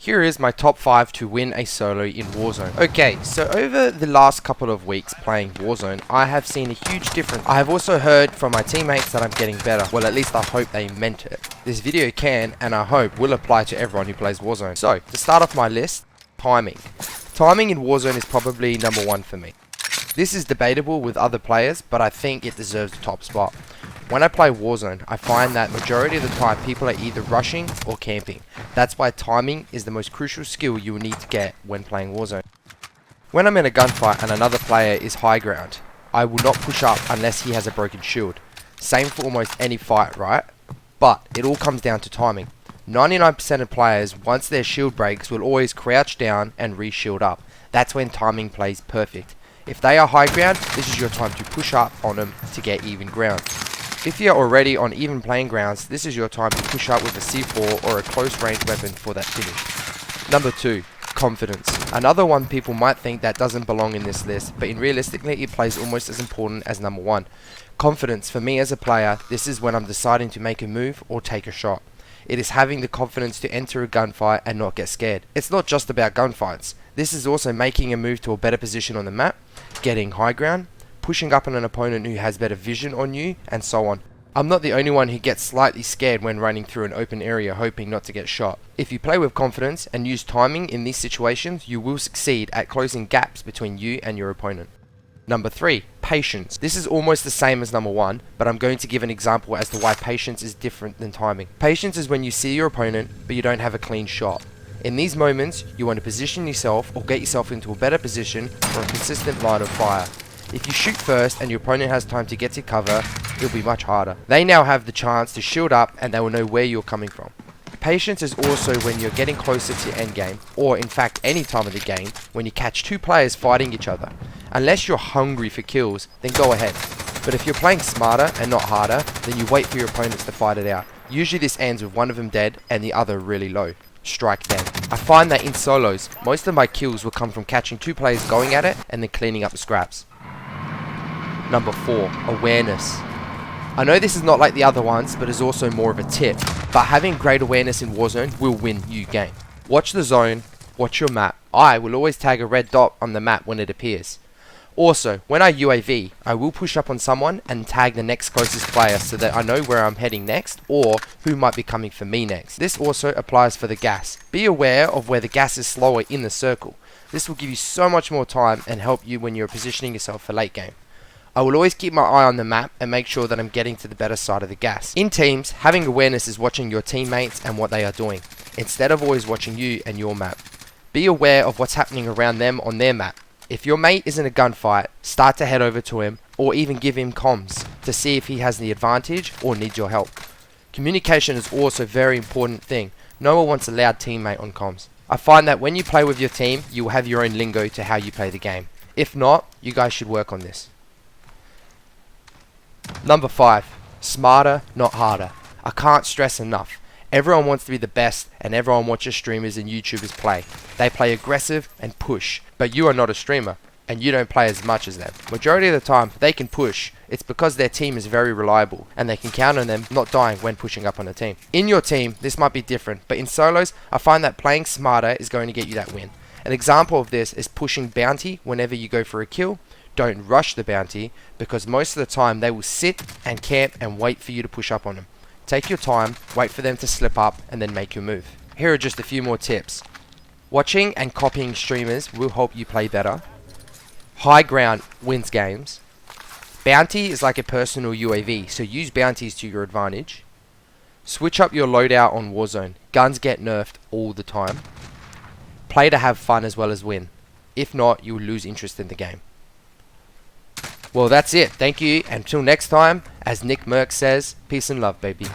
Here is my top 5 to win a solo in Warzone. Okay, so over the last couple of weeks playing Warzone, I have seen a huge difference. I have also heard from my teammates that I'm getting better. Well, at least I hope they meant it. This video can, and I hope, will apply to everyone who plays Warzone. So, to start off my list, timing. Timing in Warzone is probably number 1 for me. This is debatable with other players, but I think it deserves the top spot. When I play Warzone, I find that majority of the time people are either rushing or camping. That's why timing is the most crucial skill you will need to get when playing Warzone. When I'm in a gunfight and another player is high ground, I will not push up unless he has a broken shield. Same for almost any fight, right? But it all comes down to timing. 99% of players, once their shield breaks, will always crouch down and re-shield up. That's when timing plays perfect. If they are high ground, this is your time to push up on them to get even ground. If you are already on even playing grounds, this is your time to push up with a C4 or a close range weapon for that finish. Number 2, confidence. Another one people might think that doesn't belong in this list, but realistically it plays almost as important as number 1. Confidence, for me as a player, this is when I'm deciding to make a move or take a shot. It is having the confidence to enter a gunfight and not get scared. It's not just about gunfights. This is also making a move to a better position on the map, getting high ground, pushing up on an opponent who has better vision on you, and so on. I'm not the only one who gets slightly scared when running through an open area hoping not to get shot. If you play with confidence and use timing in these situations, you will succeed at closing gaps between you and your opponent. Number 3, patience. This is almost the same as number 1, but I'm going to give an example as to why patience is different than timing. Patience is when you see your opponent, but you don't have a clean shot. In these moments, you want to position yourself or get yourself into a better position for a consistent line of fire. If you shoot first and your opponent has time to get to cover, it'll be much harder. They now have the chance to shield up and they will know where you're coming from. Patience is also when you're getting closer to endgame, or in fact any time of the game, when you catch 2 players fighting each other. Unless you're hungry for kills, then go ahead. But if you're playing smarter and not harder, then you wait for your opponents to fight it out. Usually this ends with one of them dead and the other really low. Strike them. I find that in solos, most of my kills will come from catching 2 players going at it and then cleaning up the scraps. Number 4, awareness. I know this is not like the other ones, but is also more of a tip, but having great awareness in Warzone will win you game. Watch the zone, watch your map. I will always tag a red dot on the map when it appears. Also, when I UAV, I will push up on someone and tag the next closest player so that I know where I'm heading next or who might be coming for me next. This also applies for the gas. Be aware of where the gas is slower in the circle. This will give you so much more time and help you when you're positioning yourself for late game. I will always keep my eye on the map and make sure that I'm getting to the better side of the gas. In teams, having awareness is watching your teammates and what they are doing, instead of always watching you and your map. Be aware of what's happening around them on their map. If your mate is in a gunfight, start to head over to him or even give him comms to see if he has the advantage or needs your help. Communication is also a very important thing. No one wants a loud teammate on comms. I find that when you play with your team, you will have your own lingo to how you play the game. If not, you guys should work on this. Number 5, smarter, not harder. I can't stress enough. Everyone wants to be the best and everyone watches streamers and YouTubers play. They play aggressive and push, but you are not a streamer and you don't play as much as them. Majority of the time, they can push. It's because their team is very reliable and they can count on them not dying when pushing up on a team. In your team, this might be different, but in solos, I find that playing smarter is going to get you that win. An example of this is pushing bounty whenever you go for a kill. Don't rush the bounty because most of the time they will sit and camp and wait for you to push up on them. Take your time, wait for them to slip up and then make your move. Here are just a few more tips. Watching and copying streamers will help you play better. High ground wins games. Bounty is like a personal UAV, so use bounties to your advantage. Switch up your loadout on Warzone. Guns get nerfed all the time. Play to have fun as well as win. If not, you will lose interest in the game. Well, that's it. Thank you. Until next time, as Nick Merck says, peace and love, baby.